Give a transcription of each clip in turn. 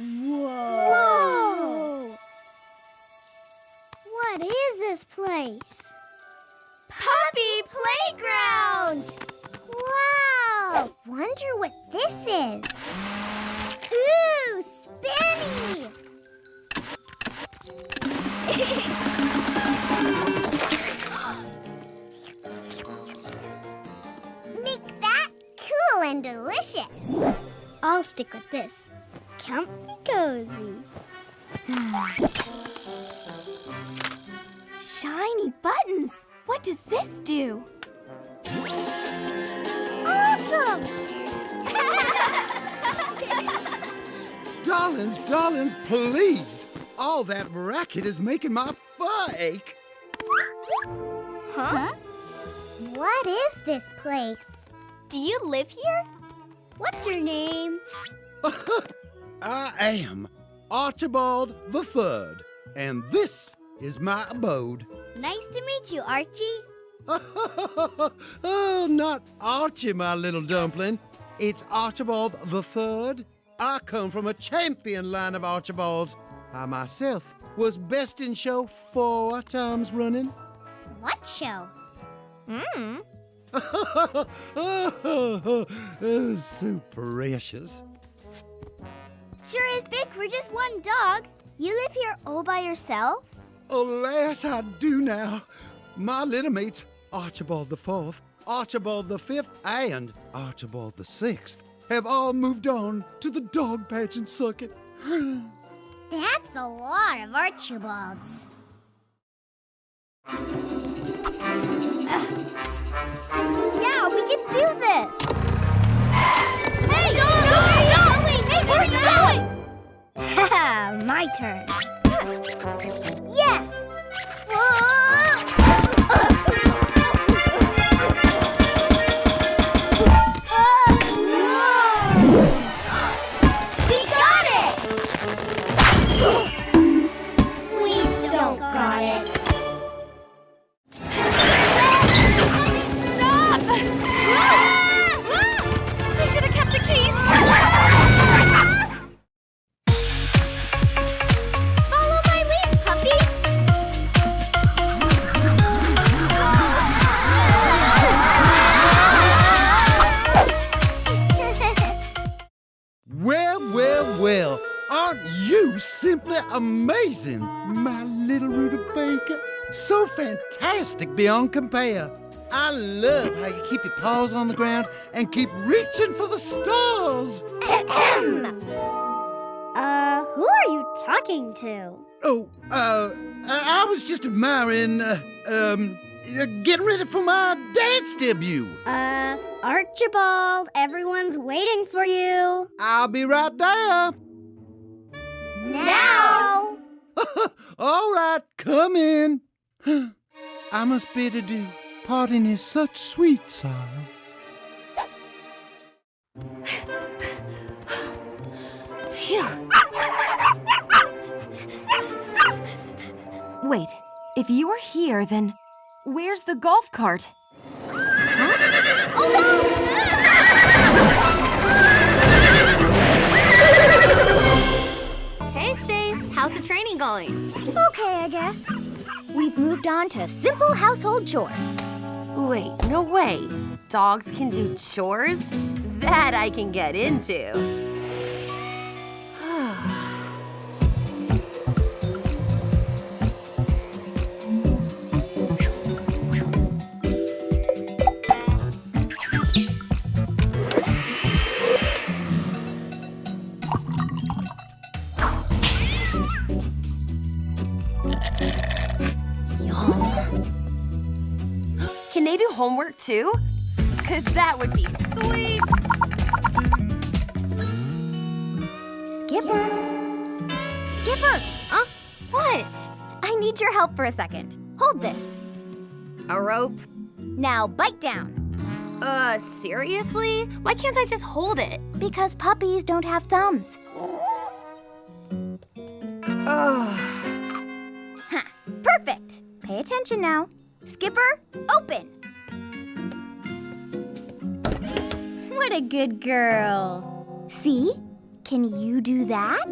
Whoa! What is this place? Puppy Playground! Wow! Wonder what this is. Ooh, spinny! Make that cool and delicious. I'll stick with this. Comfy cozy. Shiny buttons! What does this do? Awesome! Darlings, please. All that racket is making my fur ache. Huh? What is this place? Do you live here? What's your name? I am Archibald the Third, and this is my abode. Nice to meet you, Archie. Oh, not Archie, my little dumpling. It's Archibald the Third. I come from a champion line of Archibalds. I myself was best in show 4 times running. What show? Oh, so precious. Sure is big for just one dog. You live here all by yourself? Alas, I do now. My little mates, Archibald the Fourth, Archibald the Fifth, and Archibald the Sixth, have all moved on to the dog pageant circuit. That's a lot of Archibalds. Yeah, we can do this! Hey, Stop! Wait, Hey, where are you going? haha, my turn. Yes! We got it! We don't got it. Stop! I should have kept the keys! Follow my lead, puppy! Well, aren't you simply amazing, my little rutabaga? So fantastic beyond compare. I love how you keep your paws on the ground and keep reaching for the stars. Who are you talking to? Oh, I was just admiring, getting ready for my dance debut. Archibald, everyone's waiting for you. I'll be right there. Now! All right, come in. I must bid adieu. Parting is such sweet sorrow. Phew. Wait, if you are here, then where's the golf cart? Hey, Stace. How's the training going? Okay, I guess. We've moved on to simple household chores. Wait, no way. Dogs can do chores? That I can get into. Can they do homework too? 'Cause that would be sweet. Skipper! Skipper! Huh? What? I need your help for a second. Hold this. A rope? Now bite down. Seriously? Why can't I just hold it? Because puppies don't have thumbs. Ugh. Ha! Perfect! Pay attention now. Skipper, open! What a good girl. See? Can you do that?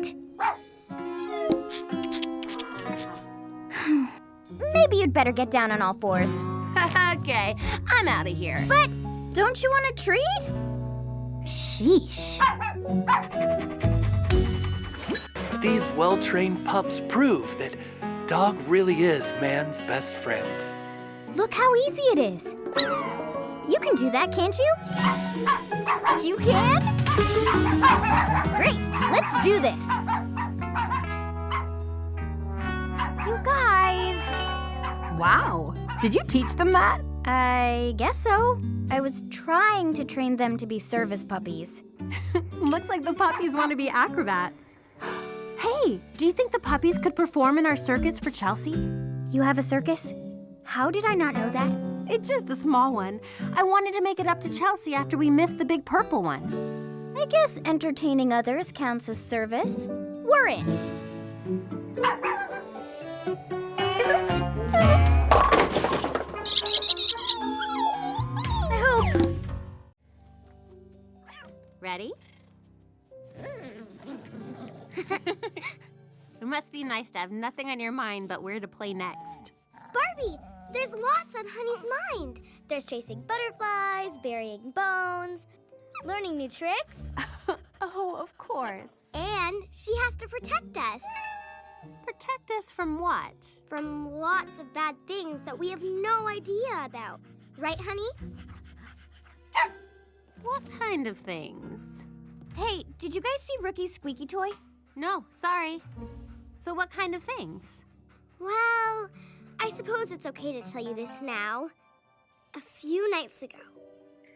Maybe you'd better get down on all fours. Okay, I'm out of here. But don't you want a treat? Sheesh. These well-trained pups prove that dog really is man's best friend. Look how easy it is. You can do that, can't you? You can? Great, let's do this. You guys. Wow. Did you teach them that? I guess so. I was trying to train them to be service puppies. Looks like the puppies want to be acrobats. Hey, do you think the puppies could perform in our circus for Chelsea? You have a circus? How did I not know that? It's just a small one. I wanted to make it up to Chelsea after we missed the big purple one. I guess entertaining others counts as service. We're in. I hope. Ready? It must be nice to have nothing on your mind but where to play next. Barbie, there's lots on Honey's mind. There's chasing butterflies, burying bones, learning new tricks, Oh, of course. and she has to protect us Protect us from what? from lots of bad things that we have no idea about. Right, Honey? What kind of things? Hey, did you guys see Rookie's squeaky toy? No, sorry. So what kind of things? Well, I suppose it's okay to tell you this now. A few nights ago,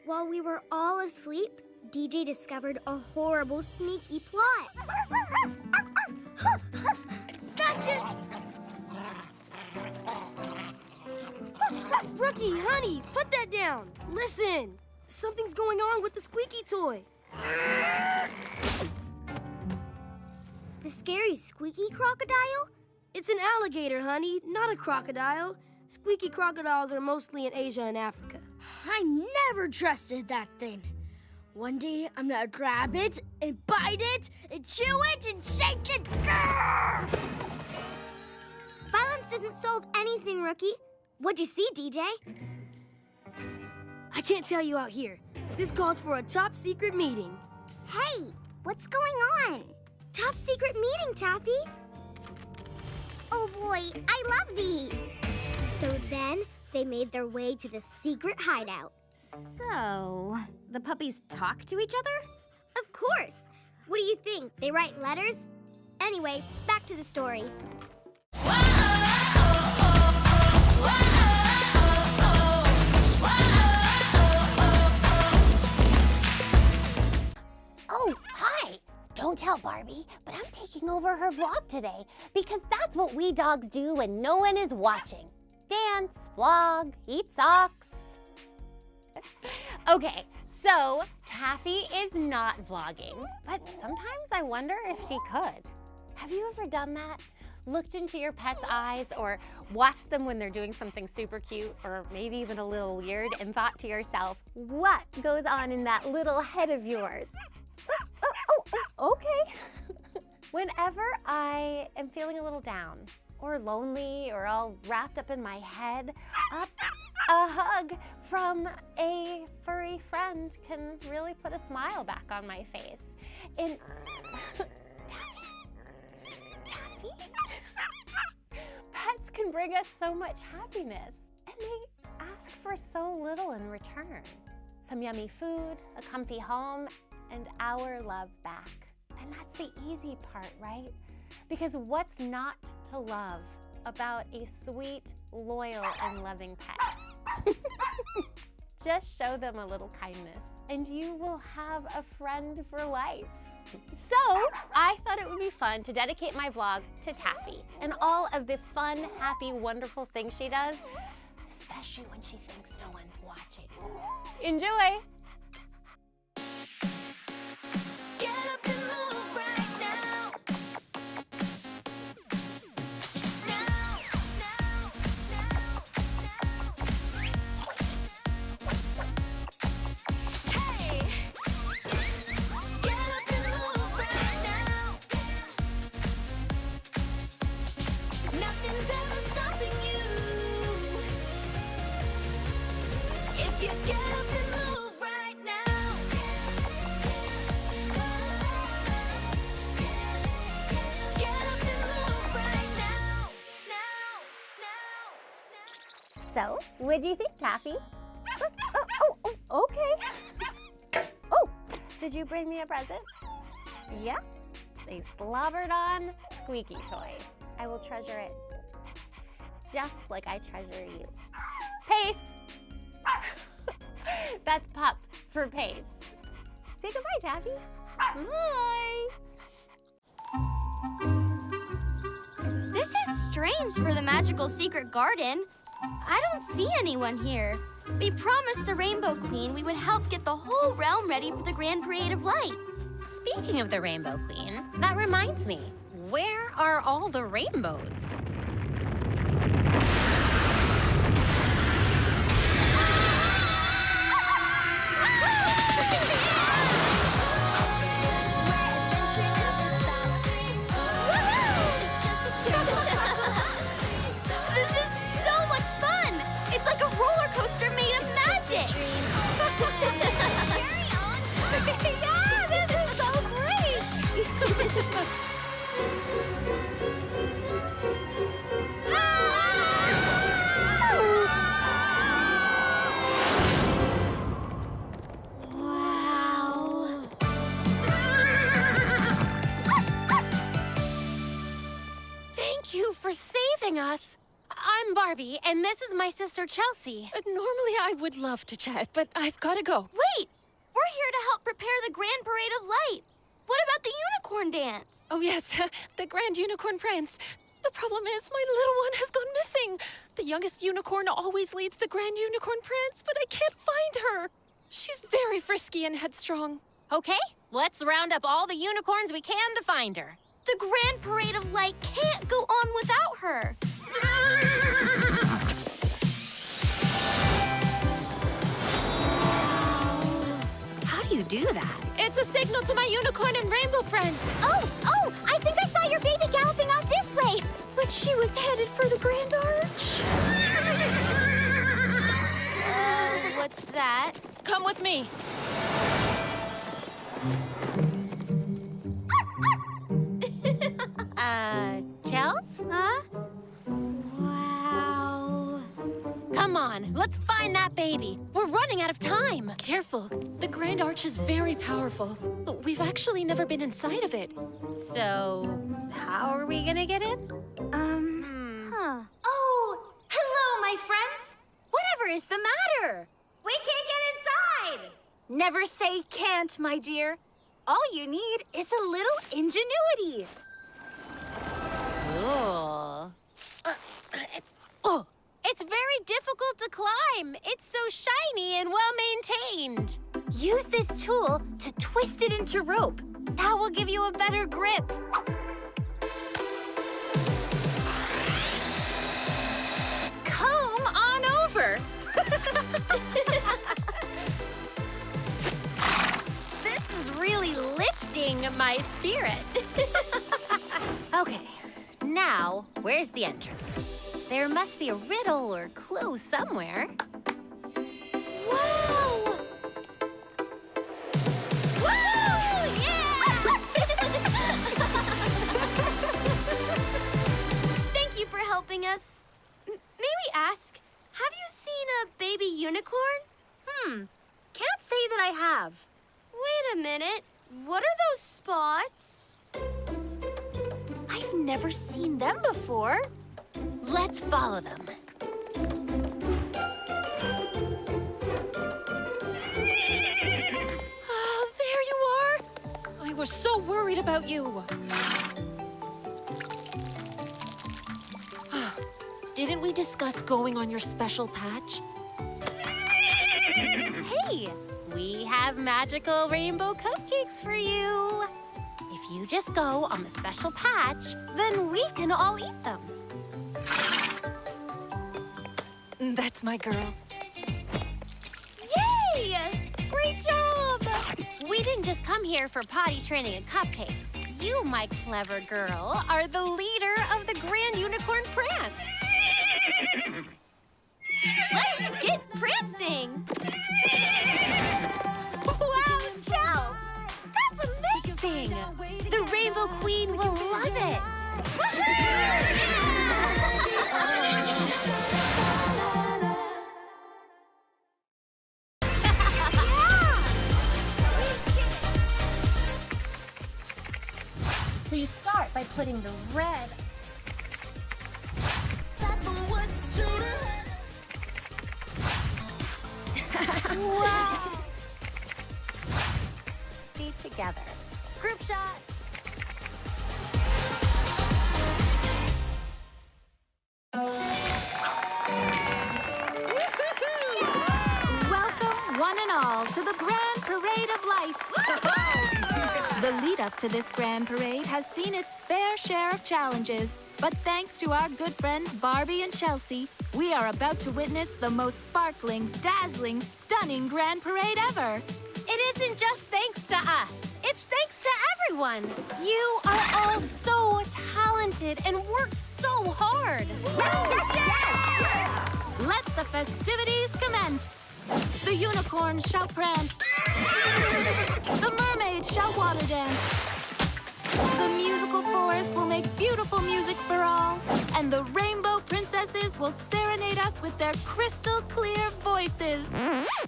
while we were all asleep, DJ discovered a horrible, sneaky plot. Gotcha! Rookie, honey, put that down. Listen, something's going on with the squeaky toy. The scary squeaky crocodile? It's an alligator, honey, not a crocodile. Squeaky crocodiles are mostly in Asia and Africa. I never trusted that thing. One day, I'm gonna grab it and bite it and chew it and shake it. Grrr! Violence doesn't solve anything, Rookie. What'd you see, DJ? I can't tell you out here. This calls for a top secret meeting. Hey, what's going on? Top secret meeting, Taffy. Oh boy, I love these. So then, they made their way to the secret hideout. So, the puppies talk to each other? Of course. What do you think? They write letters? Anyway, back to the story. Oh, hi! Don't tell Barbie, but I'm taking over her vlog today because that's what we dogs do when no one is watching. Dance, vlog, eat socks. Okay, so Taffy is not vlogging, but sometimes I wonder if she could. Have you ever done that? Looked into your pet's eyes or watched them when they're doing something super cute or maybe even a little weird and thought to yourself, what goes on in that little head of yours? Okay. Whenever I am feeling a little down or lonely or all wrapped up in my head, a hug from a furry friend can really put a smile back on my face. And pets can bring us so much happiness, and they ask for so little in return. Some yummy food, a comfy home, and our love back. And that's the easy part, right? Because what's not to love about a sweet, loyal, and loving pet? Just show them a little kindness, and you will have a friend for life. So, I thought it would be fun to dedicate my vlog to Taffy and all of the fun, happy, wonderful things she does, especially when she thinks no one's watching. Enjoy! So, what do you think, Taffy? Oh, okay. Oh, did you bring me a present? Yeah, a slobbered on squeaky toy. I will treasure it just like I treasure you. Pace! That's Pup for Pace. Say goodbye, Taffy. Bye. This is strange for the magical secret garden. I don't see anyone here. We promised the Rainbow Queen we would help get the whole realm ready for the Grand Parade of Light. Speaking of the Rainbow Queen, that reminds me, where are all the rainbows? This is so much fun! It's like a roller coaster made of magic! Yeah, this is so great! Wow! Thank you for saving us. I'm Barbie, and this is my sister Chelsea. Normally I would love to chat, but I've got to go. Wait! We're here to help prepare the Grand Parade of Light. What about the unicorn dance? Oh yes, the Grand Unicorn Prance. The problem is my little one has gone missing. The youngest unicorn always leads the Grand Unicorn Prance, but I can't find her. She's very frisky and headstrong. Okay, let's round up all the unicorns we can to find her. The Grand Parade of Light can't go on without her. How do you do that? It's a signal to my unicorn and rainbow friends. Oh, I think I saw your baby galloping off this way. But she was headed for the Grand Arch. What's that? Come with me. Chels? Huh? Wow. Come on, let's find that baby. We're running out of time. Careful. The Grand Arch is very powerful. We've actually never been inside of it. So, how are we gonna get in? Oh, hello, my friends. Whatever is the matter? We can't get inside! Never say can't, my dear. All you need is a little ingenuity. Oh. It's very difficult to climb. It's so shiny and well-maintained. Use this tool to twist it into rope. That will give you a better grip. Come on over. This is really lifting my spirit. Okay, now, where's the entrance? There must be a riddle or clue somewhere. Wow! Woo! Yeah! Thank you for helping us. May we ask, have you seen a baby unicorn? Can't say that I have. Wait a minute. What are those spots? I've never seen them before. Let's follow them. Oh, there you are. I was so worried about you. Didn't we discuss going on your special patch? Hey, we have magical rainbow cupcakes for you. If you just go on the special patch, then we can all eat them. That's my girl. Yay! Great job! We didn't just come here for potty training and cupcakes. You, my clever girl, are the leader of the Grand Unicorn Prance. Let's get prancing! Wow, Chels! That's amazing! The Rainbow Queen will love it! So you start by putting the red wow. Feet together. Group shot. Welcome, one and all, to the Grand Parade of Lights. The lead up to this Grand Parade has seen its fair share of challenges, but thanks to our good friends Barbie and Chelsea, we are about to witness the most sparkling, dazzling, stunning Grand Parade ever. It isn't just thanks to us. It's thanks to everyone. You are all so talented and work so hard. Let the festivities commence. The unicorns shall prance. The mermaids shall water dance. The musical forest will make beautiful music for all. And the rainbow princesses will serenade us with their crystal clear voices.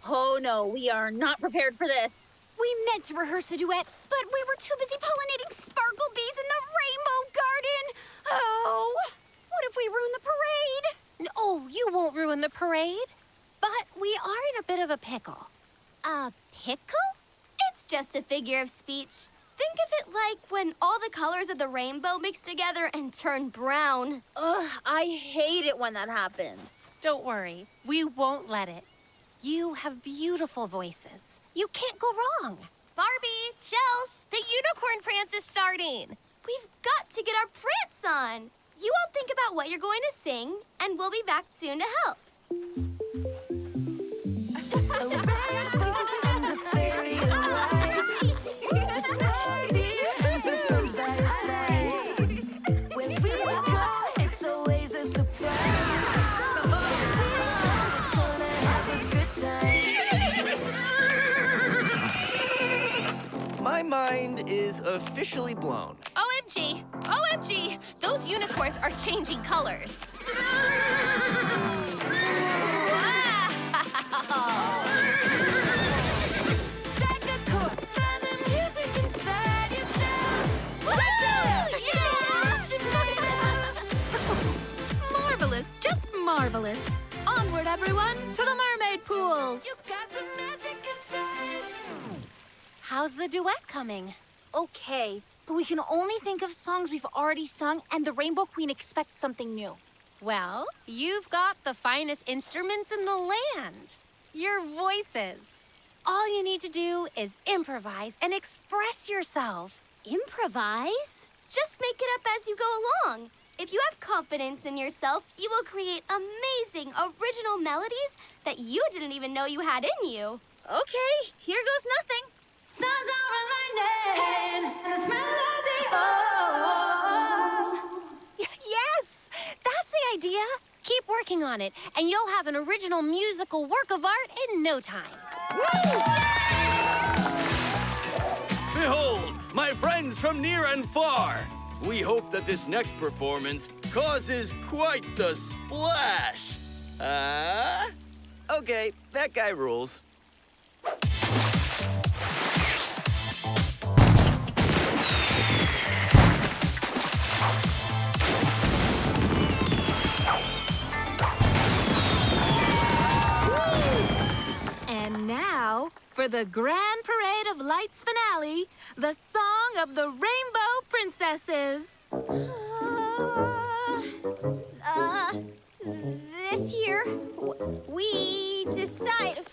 Oh no, we are not prepared for this. We meant to rehearse a duet, but we were too busy pollinating sparkle bees in the rainbow garden. Oh, what if we ruin the parade? Oh, you won't ruin the parade. But we are in a bit of a pickle. A pickle? It's just a figure of speech. Think of it like when all the colors of the rainbow mix together and turn brown. Ugh, I hate it when that happens. Don't worry, we won't let it. You have beautiful voices. You can't go wrong. Barbie, Chels, the unicorn prance is starting. We've got to get our prance on. You all think about what you're going to sing, and we'll be back soon to help. My mind is officially blown. OMG! OMG! Those unicorns are changing colors. Marvelous, just marvelous. Onward, everyone, to the mermaid pools. How's the duet coming? Okay, but we can only think of songs we've already sung, and the Rainbow Queen expects something new. Well, you've got the finest instruments in the land. Your voices. All you need to do is improvise and express yourself. Improvise? Just make it up as you go along. If you have confidence in yourself, you will create amazing, original melodies that you didn't even know you had in you. Okay, here goes nothing. Stars are aligning, and this melody, Yes, that's the idea. Keep working on it, and you'll have an original musical work of art in no time. Behold, my friends from near and far. We hope that this next performance causes quite the splash. Okay, that guy rules. And now, for the Grand Parade of Lights finale, the song of the Rainbow Princesses. This year, we decide,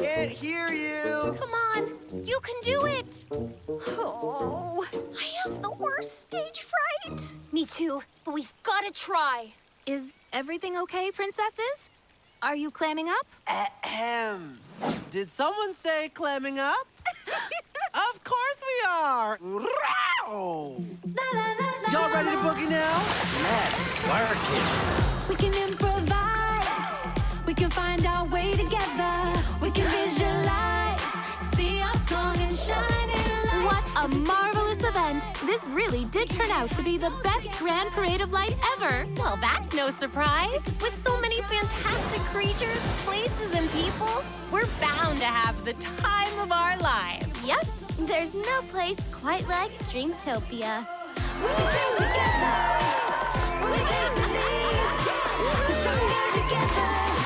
Can't hear you. Come on, you can do it. Oh, I have the worst stage fright. Me too, but we've got to try. Is everything okay, princesses? Are you clamming up? Ahem. Did someone say clamming up? Of course we are. Row! Y'all ready to boogie now? Let's work it. We can improvise. We can find our way together. We can visualize. See our song and shining lights. What a marvelous event. This really did turn out to be the best Grand Parade of Light ever. Well, that's no surprise. With so many fantastic creatures, places, and people, we're bound to have the time of our lives. Yep, There's no place quite like Dreamtopia. We sing together. We can believe. We're stronger together.